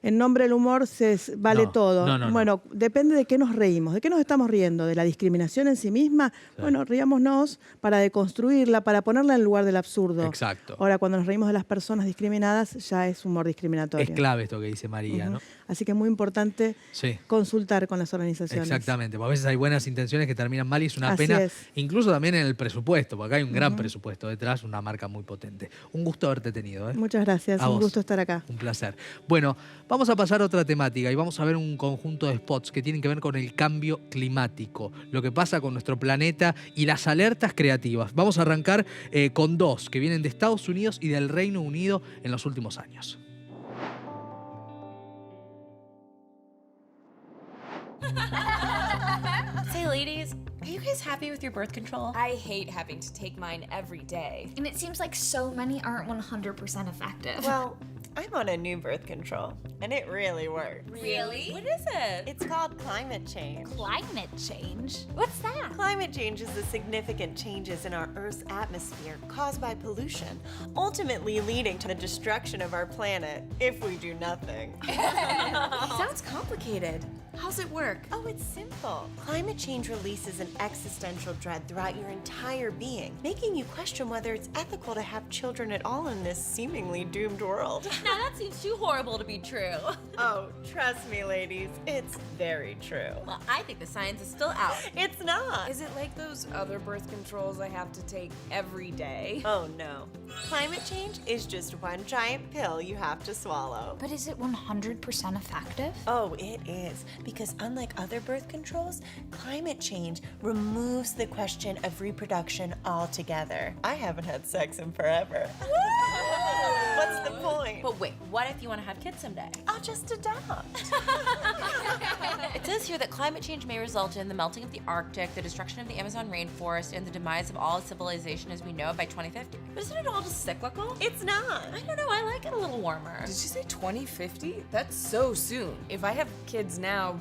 en nombre del humor se vale todo. Bueno, depende de qué nos reímos. ¿De qué nos estamos riendo? ¿De la discriminación en sí misma? Bueno, riámonos para deconstruirla, para ponerla en el lugar del absurdo. Exacto. Ahora, cuando nos reímos de las personas discriminadas, ya es humor discriminatorio. Es clave esto que dice María, ¿no? Así que es muy importante consultar con las organizaciones. Exactamente, porque a veces hay buenas intenciones que terminan mal y es una pena, incluso también en el presupuesto, porque acá hay un gran presupuesto detrás, una marca muy potente. Un gusto haberte tenido. Muchas gracias, un gusto estar acá. Un placer. Bueno, vamos a pasar a otra temática y vamos a ver un conjunto de spots que tienen que ver con el cambio climático, lo que pasa con nuestro planeta y las alertas creativas. Vamos a arrancar con dos que vienen de Estados Unidos y del Reino Unido en los últimos años. Hey ladies, are you guys happy with your birth control? I hate having to take mine every day. And it seems like so many aren't 100% effective. Well, I'm on a new birth control, and it really works. Really? What is it? It's called climate change. Climate change? What's that? Climate change is the significant changes in our Earth's atmosphere caused by pollution, ultimately leading to the destruction of our planet if we do nothing. Sounds complicated. How's it work? Oh, it's simple. Climate change releases an existential dread throughout your entire being, making you question whether it's ethical to have children at all in this seemingly doomed world. Now that seems too horrible to be true. Oh, trust me, ladies, it's very true. Well, I think the science is still out. It's not. Is it like those other birth controls I have to take every day? Oh, no. Climate change is just one giant pill you have to swallow. But is it 100% effective? Oh, it is. Because unlike other birth controls, climate change removes the question of reproduction altogether. I haven't had sex in forever. What's the point? But wait, what if you want to have kids someday? I'll just adopt. It says here that climate change may result in the melting of the Arctic, the destruction of the Amazon rainforest, and the demise of all civilization as we know it by 2050. But isn't it all just cyclical? It's not. I don't know, I like it a little warmer. Did you say 2050? That's so soon. If I have kids now,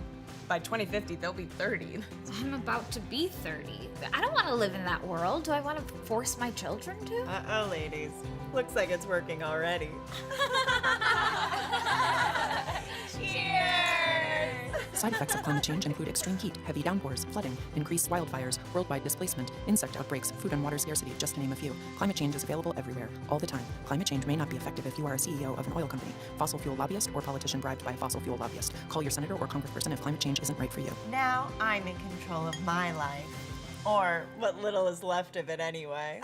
by 2050, they'll be 30. I'm about to be 30. I don't want to live in that world. Do I want to force my children to? Uh-oh, ladies. Looks like it's working already. Cheers! Side effects of climate change include extreme heat, heavy downpours, flooding, increased wildfires, worldwide displacement, insect outbreaks, food and water scarcity, just to name a few. Climate change is available everywhere, all the time. Climate change may not be effective if you are a CEO of an oil company, fossil fuel lobbyist, or politician bribed by a fossil fuel lobbyist. Call your senator or congressperson if climate change isn't right for you. Now I'm in control of my life. Or what little is left of it anyway.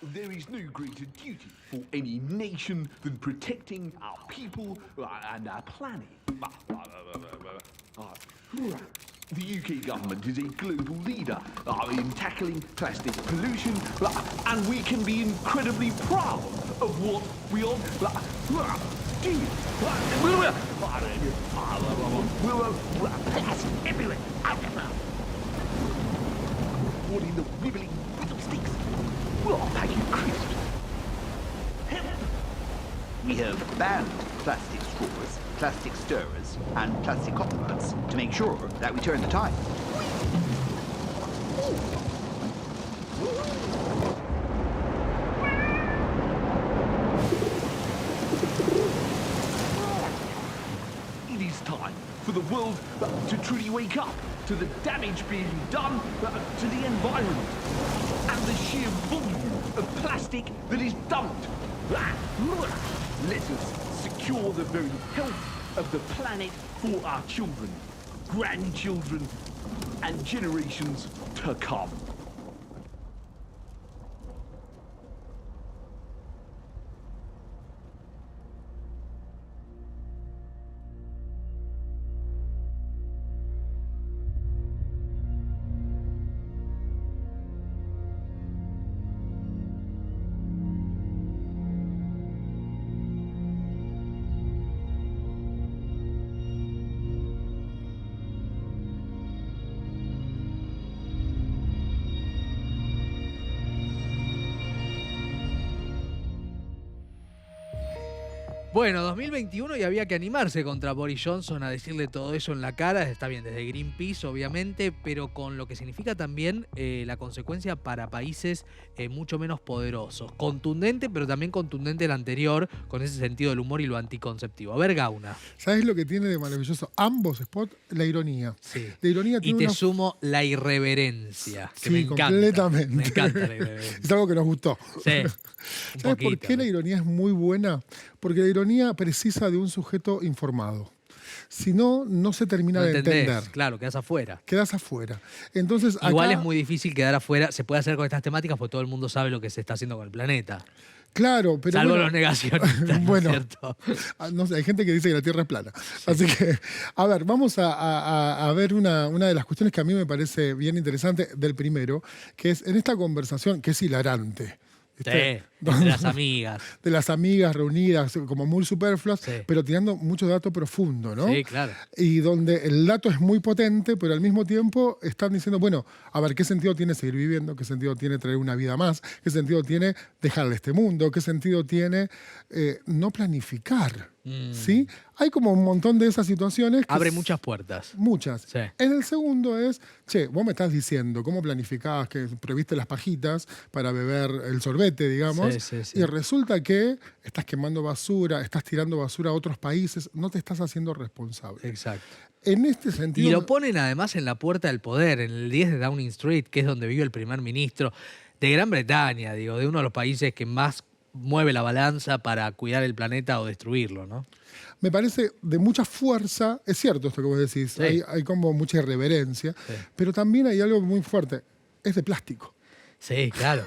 There is no greater duty for any nation than protecting our people and our planet. The UK government is a global leader in tackling plastic pollution, and we can be incredibly proud of what we are doing. Plastic everywhere, out of now. What in the wibbling fiddlesticks? We're packing crisps. Help! We have banned plastic straws, plastic stirrers, and plastic cotton buds to make sure that we turn the tide. It is time for the world to truly wake up to the damage being done to the environment and the sheer volume of plastic that is dumped. Let us secure the very health of the planet for our children, grandchildren, and generations to come. Bueno, 2021 y había que animarse contra Boris Johnson a decirle todo eso en la cara. Está bien, desde Greenpeace, obviamente, pero con lo que significa también la consecuencia para países mucho menos poderosos. Contundente, pero también contundente el anterior, con ese sentido del humor y lo anticonceptivo. A ver, Gauna. ¿Sabes lo que tiene de maravilloso? Ambos spots, la ironía. Sí. La ironía Y tiene te sumo la irreverencia, que Sí, me encanta. completamente. Me encanta la irreverencia. Es algo que nos gustó. Sí. ¿Sabes por qué la ironía es muy buena? Porque la ironía precisa de un sujeto informado. Si no, no se termina No de entendés, entender. claro, quedas afuera. Quedas afuera. Entonces, Igual acá, es muy difícil quedar afuera. Se puede hacer con estas temáticas porque todo el mundo sabe lo que se está haciendo con el planeta. claro, pero Salvo bueno, los negacionistas, bueno, ¿no es cierto? no sé, hay gente que dice que la Tierra es plana. Así que, a ver, vamos a ver una de las cuestiones que a mí me parece bien interesante del primero, que es en esta conversación, que es hilarante. Sí, de las amigas. De las amigas reunidas, como muy superfluas, Sí. pero tirando mucho dato profundo, ¿no? Sí, claro. Y donde el dato es muy potente, pero al mismo tiempo están diciendo, bueno, a ver, ¿qué sentido tiene seguir viviendo? ¿Qué sentido tiene traer una vida más? ¿Qué sentido tiene dejarle este mundo? ¿Qué sentido tiene no planificar? ¿Sí? Hay como un montón de esas situaciones. Que Abre muchas puertas. Muchas. Sí. En el segundo es, che, vos me estás diciendo cómo planificabas que previste las pajitas para beber el sorbete, digamos, Sí, sí, sí. y resulta que estás quemando basura, estás tirando basura a otros países, no te estás haciendo responsable. Exacto. En este sentido... Y lo ponen además en la puerta del poder, en el 10 de Downing Street, que es donde vive el primer ministro de Gran Bretaña, digo, de uno de los países que más mueve la balanza para cuidar el planeta o destruirlo, ¿no? Me parece de mucha fuerza, es cierto esto que vos decís, Sí. hay como mucha irreverencia, pero también hay algo muy fuerte, es de plástico. Sí, claro.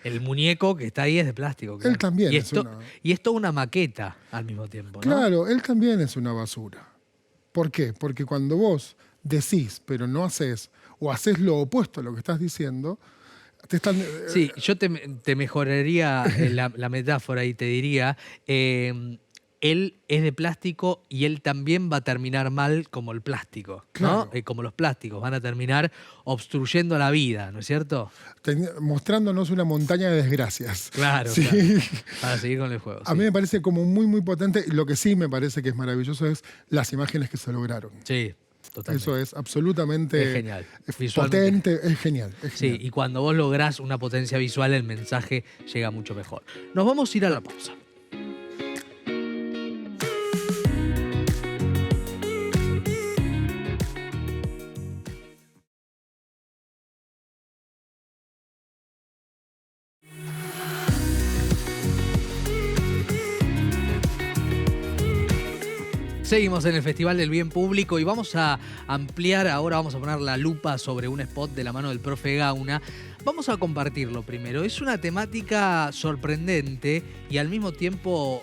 El muñeco que está ahí es de plástico. Claro. Él también y es esto, una- y es toda una maqueta al mismo tiempo, ¿no? Claro, él también es una basura. ¿Por qué? Porque cuando vos decís, pero no haces, o haces lo opuesto a lo que estás diciendo, te están... Sí, yo te mejoraría la metáfora y te diría, él es de plástico y él también va a terminar mal como el plástico, ¿no? Claro. Como los plásticos, van a terminar obstruyendo la vida, ¿no es cierto? mostrándonos una montaña de desgracias. Claro, Sí. claro. Para seguir con el juego. A mí me parece como muy, muy potente. Lo que sí me parece que es maravilloso es las imágenes que se lograron. Sí, totalmente. Eso es absolutamente Es genial. Visualmente. potente, es genial. Es Sí, genial. y cuando vos lográs una potencia visual, el mensaje llega mucho mejor. Nos vamos a ir a la pausa. Seguimos en el Festival del Bien Público y vamos a ampliar, ahora vamos a poner la lupa sobre un spot de la mano del profe Gauna. Vamos a compartirlo primero. Es una temática sorprendente y al mismo tiempo,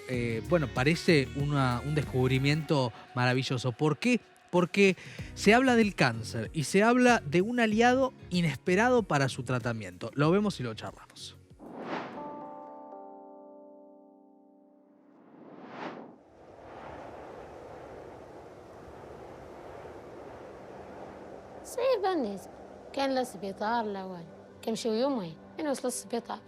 parece un descubrimiento maravilloso. ¿Por qué? Porque se habla del cáncer y se habla de un aliado inesperado para su tratamiento. Lo vemos y lo charlamos. سيبني كان للسبيطار الأول كمشيو يومين من وصل السبيطار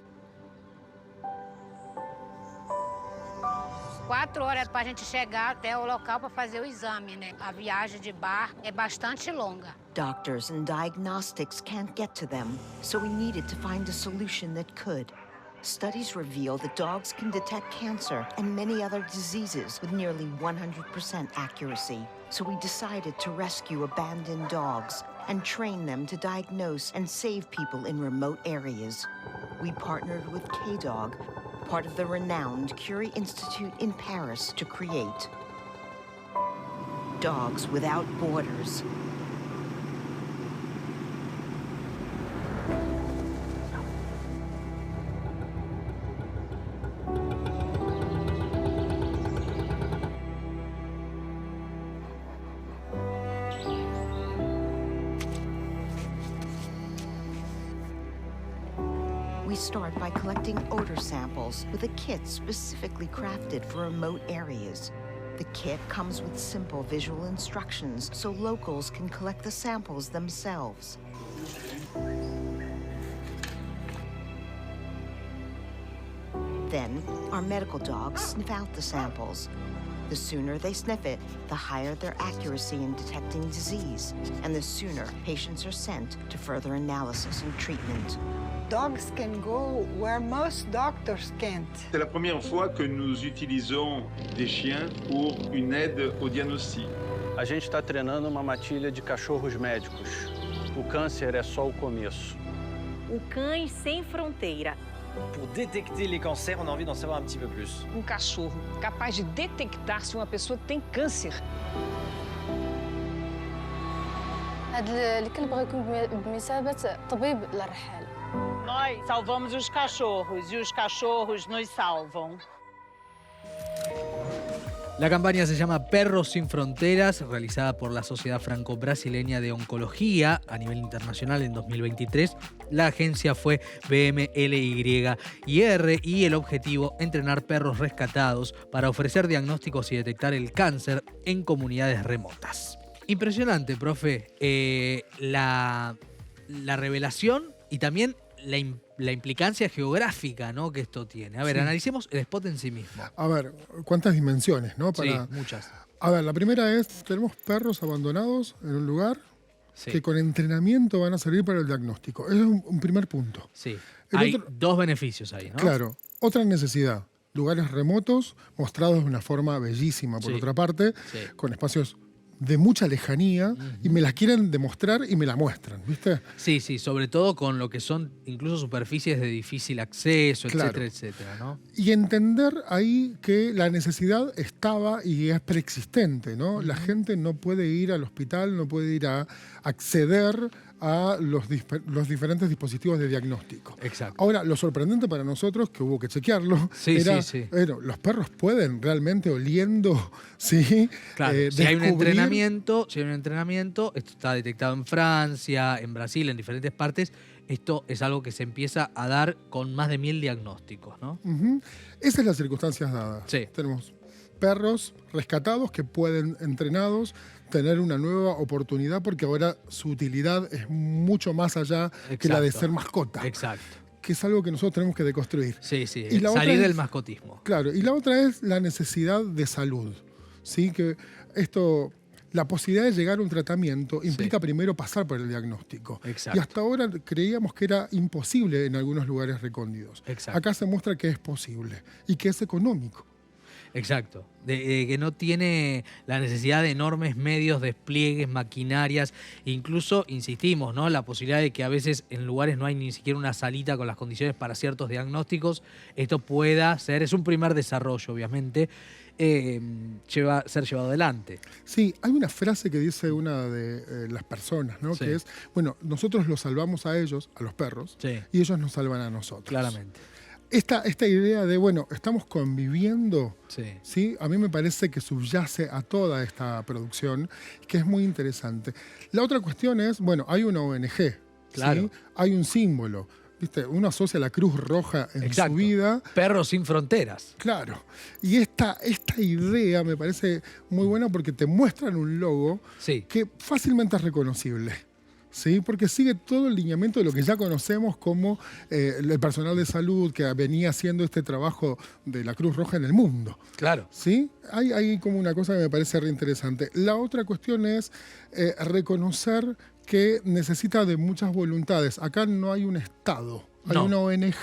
4 horas para a gente chegar até o local para fazer o exame, né? A viagem de barco é bastante longa. Doctors and diagnostics can't get to them, so we needed to find a solution that could. Studies reveal that dogs can detect cancer and many other diseases with nearly 100% accuracy. So we decided to rescue abandoned dogs and train them to diagnose and save people in remote areas. We partnered with K-Dog, part of the renowned Curie Institute in Paris, to create Dogs Without Borders. We start by collecting odor samples with a kit specifically crafted for remote areas. The kit comes with simple visual instructions so locals can collect the samples themselves. Then, our medical dogs sniff out the samples. The sooner they sniff it, the higher their accuracy in detecting disease, and the sooner patients are sent to further analysis and treatment. Dogs can go where most doctors can't. C'est la première fois que nous utilisons des chiens pour une aide au diagnostic. A gente está treinando uma matilha de cachorros médicos. O câncer é só o começo. O Cães Sem Fronteira. Pour détecter les cancers, on a envie d'en savoir un petit peu plus. Cachorro capaz de detectar se uma pessoa tem câncer. هذا الكلب غيكون بمثابة طبيب للرحال. Nós salvamos os cachorros e os cachorros nos salvam. La campaña se llama Perros Sin Fronteras, realizada por la Sociedad Franco-Brasileña de Oncología a nivel internacional en 2023. La agencia fue BMLYR y el objetivo, entrenar perros rescatados para ofrecer diagnósticos y detectar el cáncer en comunidades remotas. Impresionante, profe, la revelación y también la implicancia geográfica, ¿no?, que esto tiene. A ver, analicemos el spot en sí mismo. A ver, ¿cuántas dimensiones, no? Sí, muchas. A ver, la primera es, tenemos perros abandonados en un lugar que con entrenamiento van a servir para el diagnóstico. Ese es un primer punto. Sí, hay dos beneficios ahí, ¿no? Claro. Otra necesidad, lugares remotos, mostrados de una forma bellísima, por otra parte, con espacios de mucha lejanía, y me las quieren demostrar y me la muestran, ¿viste? Sí, sobre todo con lo que son incluso superficies de difícil acceso, etcétera, etcétera, ¿no? Y entender ahí que la necesidad estaba y es preexistente, ¿no? La gente no puede ir al hospital, no puede ir a acceder a los diferentes dispositivos de diagnóstico. Exacto. Ahora, lo sorprendente para nosotros, que hubo que chequearlo, era los perros pueden realmente oliendo, claro, si hay un entrenamiento, esto está detectado en Francia, en Brasil, en diferentes partes, esto es algo que se empieza a dar con más de 1000 diagnósticos, ¿no? Esas son las circunstancias dadas. Tenemos perros rescatados que pueden, entrenados, tener una nueva oportunidad porque ahora su utilidad es mucho más allá que la de ser mascota. Exacto. Que es algo que nosotros tenemos que deconstruir. Y salir del mascotismo. Claro, y la otra es la necesidad de salud. ¿Sí? Que esto, la posibilidad de llegar a un tratamiento implica primero pasar por el diagnóstico. Exacto. Y hasta ahora creíamos que era imposible en algunos lugares recóndidos. Exacto. Acá se muestra que es posible y que es económico. Exacto, de que no tiene la necesidad de enormes medios, despliegues, maquinarias, incluso, insistimos, ¿no?, la posibilidad de que a veces en lugares no hay ni siquiera una salita con las condiciones para ciertos diagnósticos, esto pueda ser, es un primer desarrollo obviamente, ser llevado adelante. Sí, hay una frase que dice una de las personas, ¿no? Sí. Que es, bueno, nosotros los salvamos a ellos, a los perros, Sí. y ellos nos salvan a nosotros. Claramente. Esta idea de, bueno, estamos conviviendo, Sí. ¿sí? A mí me parece que subyace a toda esta producción, que es muy interesante. La otra cuestión es, bueno, hay una ONG, Claro. ¿sí? Hay un símbolo, ¿viste? Uno asocia la Cruz Roja en Exacto. su vida. Perros sin fronteras. Claro. Y esta idea me parece muy buena porque te muestran un logo que fácilmente es reconocible. ¿Sí? Porque sigue todo el lineamiento de lo que ya conocemos como el personal de salud que venía haciendo este trabajo de la Cruz Roja en el mundo. Claro. ¿Sí? Hay como una cosa que me parece re interesante. La otra cuestión es reconocer que necesita de muchas voluntades. Acá no hay un Estado, hay No. una ONG.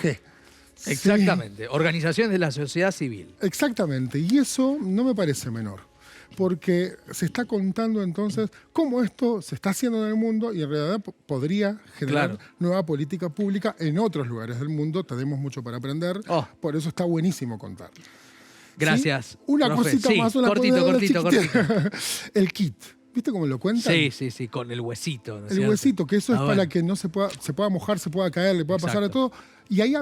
¿Sí? Exactamente. Organizaciones de la sociedad civil. Exactamente. Y eso no me parece menor. Porque se está contando entonces cómo esto se está haciendo en el mundo y en realidad podría generar nueva política pública en otros lugares del mundo. Tenemos mucho para aprender, por eso está buenísimo contar. Gracias. ¿Sí? Una profe. cosita Sí, más, una cortito. chiquitita. El kit. ¿Viste cómo lo cuentan? Sí, con el huesito. ¿no es El cierto? huesito, que eso es bueno. para que no se pueda mojar, se pueda caer, le pueda pasar de todo. Y ahí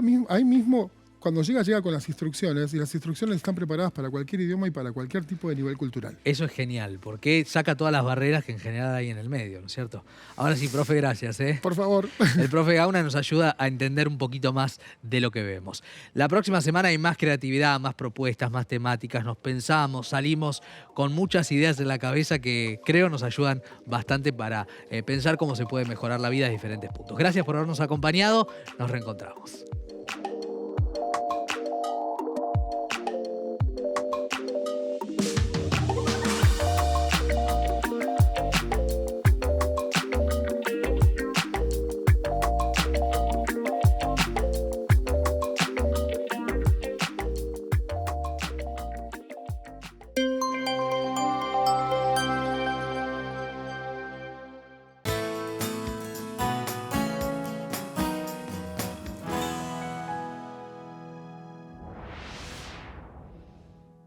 mismo, cuando llega con las instrucciones, y las instrucciones están preparadas para cualquier idioma y para cualquier tipo de nivel cultural. Eso es genial, porque saca todas las barreras que en general hay en el medio, ¿no es cierto? Ahora sí, profe, gracias. Por favor. El profe Gauna nos ayuda a entender un poquito más de lo que vemos. La próxima semana hay más creatividad, más propuestas, más temáticas. Nos pensamos, salimos con muchas ideas en la cabeza que creo nos ayudan bastante para pensar cómo se puede mejorar la vida en diferentes puntos. Gracias por habernos acompañado. Nos reencontramos.